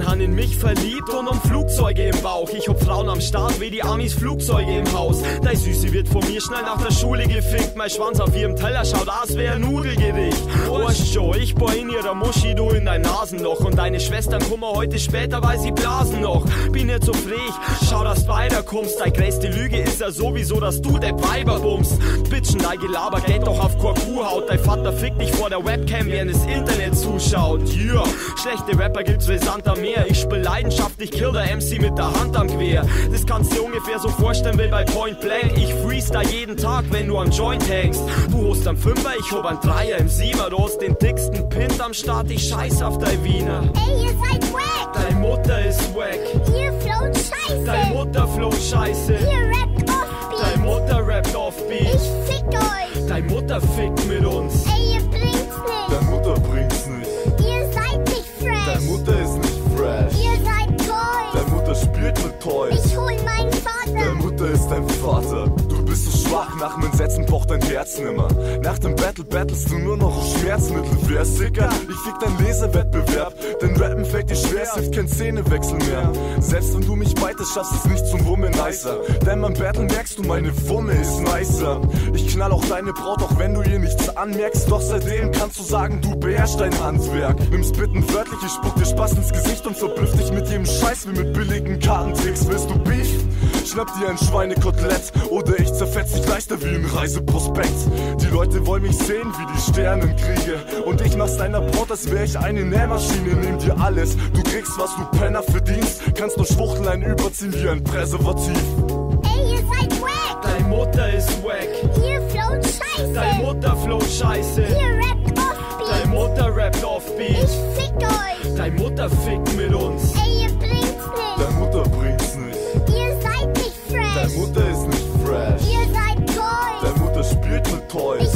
Han in mich verliebt und um Flugzeuge im Bauch. Ich hab Frauen am Start wie die Amis Flugzeuge im Haus. Dein Süße wird von mir schnell nach der Schule gefickt. Mein Schwanz auf ihrem Teller schaut aus wie ein Nudelgericht. Weißt schon, ich bohr in ihrer Muschi, du in dein Nasenloch. Und deine Schwestern kommen heute später, weil sie blasen noch. Bin nicht so frech, schau, dass du weiterkommst. Deine größte Lüge ist ja sowieso, dass du der Weiber bummst. Bitchen, dein Gelaber geht doch auf Kuhhaut. Dein Vater fickt dich vor der Webcam, während das Internet zuschaut. Yeah, schlechte Rapper gibt's rasant am Meer. Ich spiel leidenschaftlich Kill der MC mit der Hand am Quer. Das kannst du ungefähr so vorstellen wie bei Point Blank. Ich freestyle jeden Tag, wenn du am Joint hängst. Du hast am Fünfer, ich hab einen Dreier im Sieber. Du hast den dicksten Pint am Start, ich scheiß auf dein Wiener. Ey, ihr seid wack! Deine Mutter ist wack. Ihr float scheiße! Deine Mutter float scheiße. Ihr rappt offbeat! Deine Mutter rappt offbeat. Ich fick euch! Deine Mutter fickt mit uns. Ey, ihr bringt's nicht! Deine Mutter bringt's nicht. Ihr seid nicht fresh! Deine Mutter ist nicht fresh. Ihr seid Toys! Deine Mutter spielt mit Toys. Ich hol meinen Vater! Deine Mutter ist dein Vater. Du bist so schwach, nach dem Entsetzen pocht dein Herz nimmer. Nach dem Battle battlest du nur noch auf Schmerzmittel. Wer ist sicker? Ich fick dein Lesewettbewerb. Denn Rappen fällt dir schwer, es hilft kein Szenewechsel mehr. Selbst wenn du mich weitest, schaffst es nicht zum Wumme nicer. Denn beim Battle merkst du, meine Wumme ist nicer. Ich knall auch deine Braut, auch wenn du ihr nichts anmerkst. Doch seitdem kannst du sagen, du beherrschst dein Handwerk. Nimm's bitten wörtlich, ich spuck dir Spaß ins Gesicht und verblüfft dich mit jedem Scheiß wie mit billigen Kartentricks. Willst du Beef? Schnapp dir ein Schweinekotelett oder ich zerfetz dich leichter wie ein Reiseprospekt. Die Leute wollen mich sehen, wie die Sternen kriege. Und ich mach's deiner Braut, als wär ich eine Nähmaschine. Nehm dir alles, du kriegst, was du Penner verdienst. Kannst nur Schwuchtelein überziehen wie ein Präservativ. Ey, ihr seid wack! Deine Mutter ist wack. Ihr float scheiße! Deine Mutter float scheiße. Ihr rappt offbeat! Deine Mutter rappt offbeat. Ich fick euch! Deine Mutter fickt mit uns. Ey, ihr bringt's nicht! Deine Mutter bringt's nicht. Ihr seid nicht fresh! Deine Mutter ist nicht fresh. Ihr seid Toys! Deine Mutter spielt mit Toys.